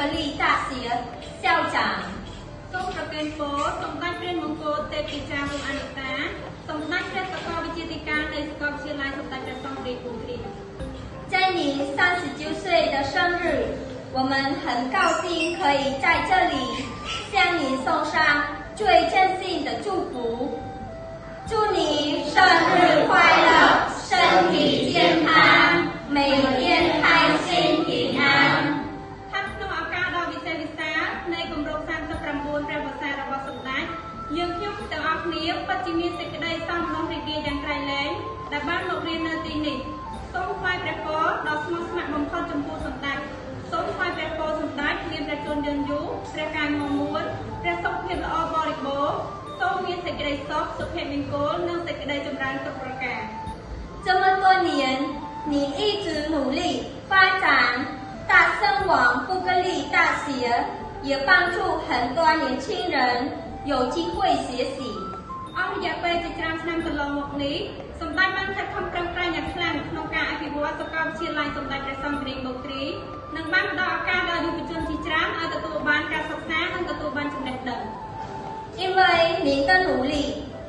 格利大学校长。សូមប្រគេនពរសូមបានព្រានមង្គលទេពទីចាលោកអនុតាសូមបានព្រះសកលវិទ្យាធិការនៃសាកលវិទ្យាល័យសម្ដេចព្រះសង្ឃរាជបុរី在你39岁的生日，我们很高兴可以在这里向你送上最真心的祝福。祝你生日快乐，身体健康，每天开心平安。ថាក្នុងឱកាសដ៏វិសេសវិសាលនៃគម្រប់39ព្រះវស្សារបស់សម្ដេចយើងខ្ញុំទាំងអស់គ្នាពិតជាមានសេចក្តីសោមនស្សរីករាយយ៉ាងក្រៃលែងដែលបានមករៀននៅទីនេះសូមថ្វាយព្រះពរដ៏ស្មោះស្ម័គ្របំផុតចំពោះសម្ដេចសូមថ្វាយព្រះពរសម្ដេចមានព្រះជន្មយឺនយូរព្រះកាយមាំមួនព្រះសុខភាពល្អបរិបូរណ៍សូមមានសេចក្តីសុខសុភមង្គលនិងសេចក្តីចម្រើនគ្រប់ប្រការ这么多年，你一直努力发展大声网布格利大学，也帮助很多年轻人有机会学习。អស់រយៈពេលជាច្រើនឆ្នាំកន្លងមកនេះសម្ដេចបានខិតខំប្រឹងប្រែងយ៉ាងខ្លាំងក្នុងការអភិវឌ្ឍសាកលវិទ្យាល័យសម្ដេចព្រះសង្ឃរាជបុរីនិងបានផ្តល់ឱកាសដល់យុវជនជាច្រើនឲ្យទទួលបានការសិក្សានិងទទួលបានចំណេះដឹង因为您的努力，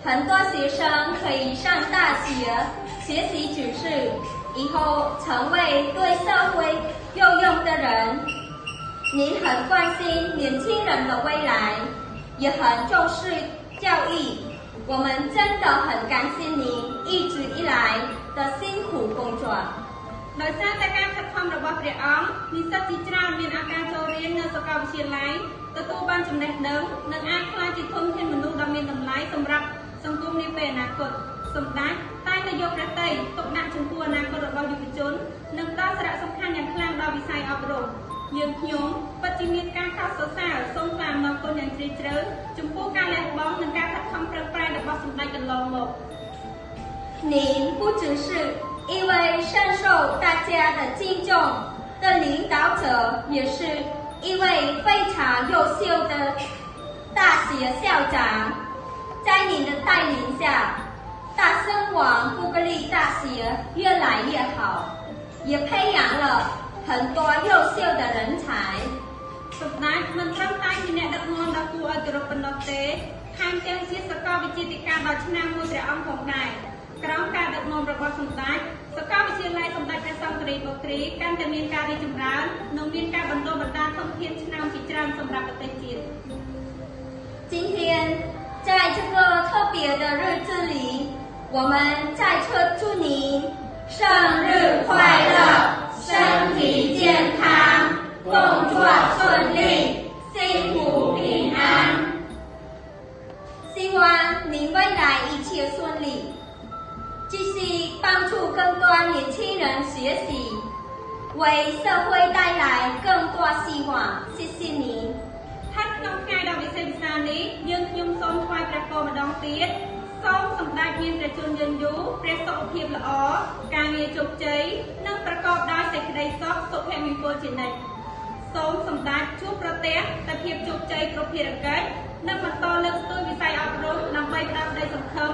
很多学生可以上大学学习知识，以后成为对社会有用的人。您很关心年轻人的未来，也很重视教育。我们真的很感谢您一直以来的辛苦工作。ដោយសារតែការខិតខំរបស់ព្រះអង្គនិស្សិតជាច្រើនមានឱកាសចូលរៀននៅសាកលវិទ្យាល័យទទួលបានចំណេះដឹងនិងអាចក្លាយជាធនធានមនុស្សដ៏មានតម្លៃសម្រាប់សង្គមនាពេលអនាគតសម្ដេចតែងតែយកព្រះតីទុកដាក់ចំពោះអនាគតរបស់យុវជននិងផ្ដល់សារៈសំខាន់យ៉ាងខ្លាំងដល់វិស័យអប់រំយើងខ្ញុំពិតជាមានការកោតសរសើរសូមថ្លែងអំណរគុណយ៉ាងជ្រាលជ្រៅចំពោះការលះបង់និងការខិតខំប្រឹងប្រែងរបស់សម្ដេចកន្លងមក您不只是一位深受大家的敬重的领导者，也是一位非常优秀的大学校长。在您的带领下，大声网布格利大学越来越好，也培养了很多优秀的人才。សម្ដេចមិនត្រឹមតែជាអ្នកដឹកនាំដ៏គួរឲ្យគោរពប៉ុណ្ណោះទេថែមទាំងជាសាកលវិទ្យាធិការដ៏ឆ្នើមមួយព្រះអង្គផងដែរក្រោមការដឹកនាំរបស់សម្ដេចសាកលវិទ្យាល័យសម្ដេចព្រះសង្ឃរាជបុរីកាន់តែមានការរីកចម្រើននិងមានការបណ្ដុះបណ្ដាលធនធានឆ្នើមជាច្រើនសម្រាប់ប្រទេសជាតិ今天在这个特别的日子里，我们再次祝您生日快乐，身体健康，工作顺利，幸福平安。希望您未来一切顺利，继续帮助更多年轻人学习，为社会带来更多希望。谢谢您。ហើយក្នុងថ្ងៃដ៏វិសេសវិសាលនេះយើងខ្ញុំសូមថ្វាយព្រះពរម្ដងទៀតសូមសម្ដេចមានព្រះជន្មយឺនយូរព្រះសុខភាពល្អការងារជោគជ័យនិងប្រកបដោយសេចក្តីសុខសុភមង្គលជានិច្ចសូមសម្ដេចជួបប្រទះតែភាពជោគជ័យគ្រប់ភារកិច្ចនិងបន្តលើកស្ទួយវិស័យអប់រំដើម្បីផ្ដល់ក្តីសង្ឃឹម